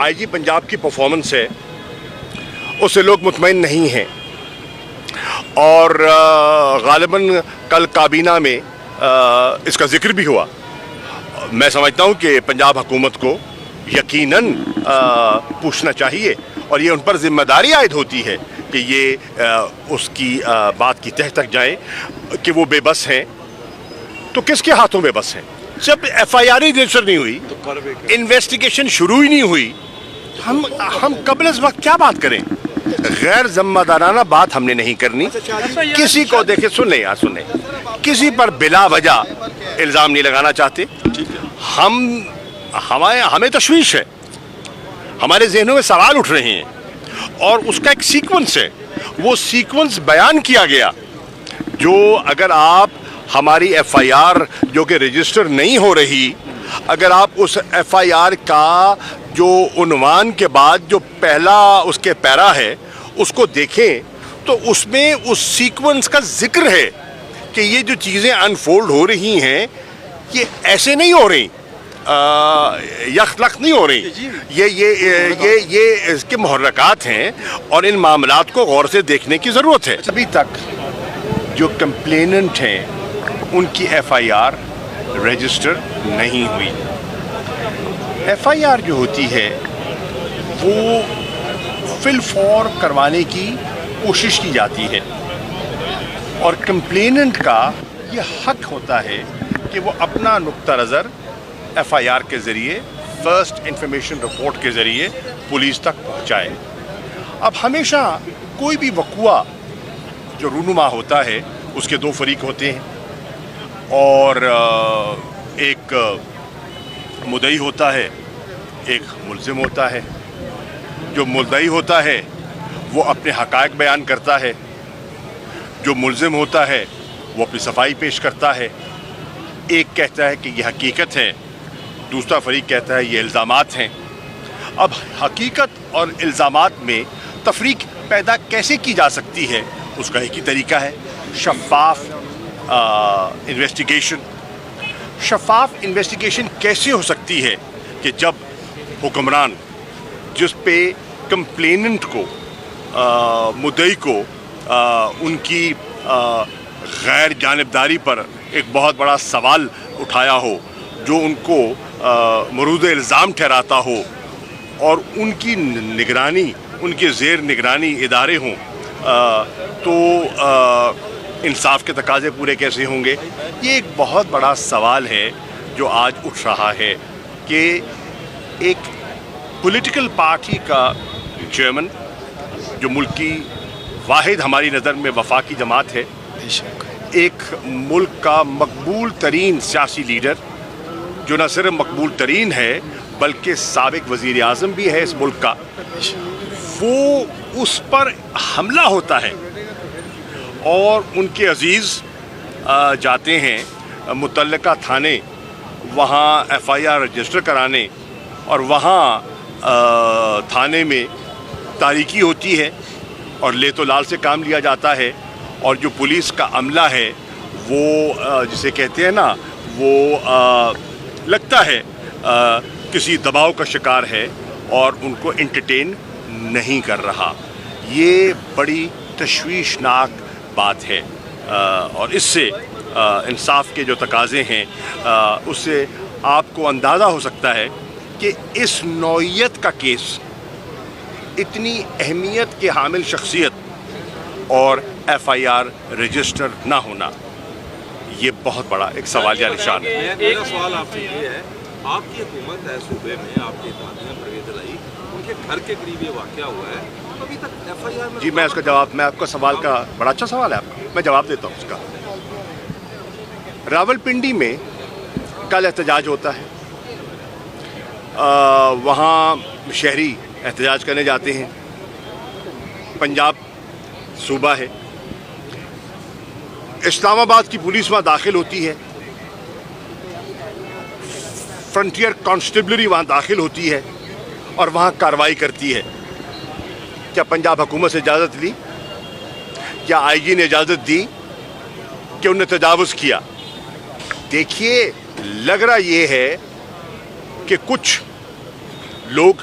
آئی جی پنجاب کی پرفارمنس ہے اس سے لوگ مطمئن نہیں ہیں، اور غالباً کل کابینہ میں اس کا ذکر بھی ہوا۔ میں سمجھتا ہوں کہ پنجاب حکومت کو یقیناً پوچھنا چاہیے، اور یہ ان پر ذمہ داری عائد ہوتی ہے کہ یہ اس کی بات کی تہ تک جائیں کہ وہ بے بس ہیں۔ تو کس کے ہاتھوں بے بس ہیں؟ جب ایف آئی آر رجسٹر نہیں ہوئی، انویسٹیگیشن شروع ہی نہیں ہوئی، ہم قبل از وقت کیا بات کریں؟ غیر ذمہ دارانہ بات ہم نے نہیں کرنی۔ کسی کو دیکھیں، سنیں، کسی پر بلا وجہ الزام نہیں لگانا چاہتے۔ ہمیں تشویش ہے، ہمارے ذہنوں میں سوال اٹھ رہے ہیں، اور اس کا ایک سیکوینس ہے، وہ سیکوینس بیان کیا گیا جو اگر آپ ہماری ایف آئی آر جو کہ رجسٹر نہیں ہو رہی، اگر آپ اس ایف آئی آر کا جو عنوان کے بعد جو پہلا اس کے پیرا ہے اس کو دیکھیں تو اس میں اس سیکوینس کا ذکر ہے کہ یہ جو چیزیں انفولڈ ہو رہی ہیں یہ ایسے نہیں ہو رہی، یخلق نہیں ہو رہی، یہ اس کے محرکات ہیں، اور ان معاملات کو غور سے دیکھنے کی ضرورت ہے۔ ابھی تک جو کمپلیننٹ ہیں ان کی ایف آئی آر رجسٹر نہیں ہوئی۔ ایف آئی آر جو ہوتی ہے وہ فی الفور کروانے کی کوشش کی جاتی ہے، اور کمپلیننٹ کا یہ حق ہوتا ہے کہ وہ اپنا نقطہ نظر ایف آئی آر کے ذریعے، فرسٹ انفارمیشن رپورٹ کے ذریعے پولیس تک پہنچائے۔ اب ہمیشہ کوئی بھی وقوع جو رونما ہوتا ہے اس کے دو فریق ہوتے ہیں، اور ایک مدعی ہوتا ہے، ایک ملزم ہوتا ہے۔ جو مدعی ہوتا ہے وہ اپنے حقائق بیان کرتا ہے، جو ملزم ہوتا ہے وہ اپنی صفائی پیش کرتا ہے۔ ایک کہتا ہے کہ یہ حقیقت ہے، دوسرا فریق کہتا ہے یہ الزامات ہیں۔ اب حقیقت اور الزامات میں تفریق پیدا کیسے کی جا سکتی ہے؟ اس کا ایک ہی طریقہ ہے، شفاف انویسٹیگیشن۔ شفاف انویسٹیگیشن کیسے ہو سکتی ہے کہ جب حکمران جس پہ کمپلیننٹ کو، مدعی کو ان کی غیر جانبداری پر ایک بہت بڑا سوال اٹھایا ہو، جو ان کو مورد الزام ٹھہراتا ہو، اور ان کی نگرانی، ان کے زیر نگرانی ادارے ہوں، تو انصاف کے تقاضے پورے کیسے ہوں گے؟ یہ ایک بہت بڑا سوال ہے جو آج اٹھ رہا ہے کہ ایک پولیٹیکل پارٹی کا چیئرمین، جو ملک کی واحد ہماری نظر میں وفاقی جماعت ہے، ایک ملک کا مقبول ترین سیاسی لیڈر، جو نہ صرف مقبول ترین ہے بلکہ سابق وزیر اعظم بھی ہے اس ملک کا، وہ اس پر حملہ ہوتا ہے، اور ان کے عزیز جاتے ہیں متعلقہ تھانے، وہاں ایف آئی آر رجسٹر کرانے، اور وہاں تھانے میں تاریکی ہوتی ہے اور لیت و لال سے کام لیا جاتا ہے، اور جو پولیس کا عملہ ہے وہ جسے کہتے ہیں نا، وہ لگتا ہے کسی دباؤ کا شکار ہے اور ان کو انٹرٹین نہیں کر رہا۔ یہ بڑی تشویشناک بات ہے، اور اس سے انصاف کے جو تقاضے ہیں اس سے آپ کو اندازہ ہو سکتا ہے کہ اس نوعیت کا کیس، اتنی اہمیت کے حامل شخصیت اور ایف آئی آر رجسٹر نہ ہونا، یہ بہت بڑا ایک سوالیہ نشان ہے۔ ایک سوال آپ سے یہ ہے، آپ کی حکومت ہے صوبے میں، آپ کے دادیاں پرویز الہی، ان کے گھر کے قریب یہ واقعہ ہوا ہے، ابھی تک ایف آئی آر میں... جی، میں اس کا جواب، میں آپ کا سوال کا بڑا اچھا سوال ہے آپ کا، میں جواب دیتا ہوں اس کا۔ راول پنڈی میں کل احتجاج ہوتا ہے، وہاں شہری احتجاج کرنے جاتے ہیں، پنجاب صوبہ ہے، اسلام آباد کی پولیس وہاں داخل ہوتی ہے، فرنٹیئر کانسٹیبلری وہاں داخل ہوتی ہے اور وہاں کارروائی کرتی ہے۔ کیا پنجاب حکومت سے اجازت لی؟ کیا آئی جی نے اجازت دی کہ انہوں نے تجاوز کیا؟ دیکھیے، لگ رہا یہ ہے کہ کچھ لوگ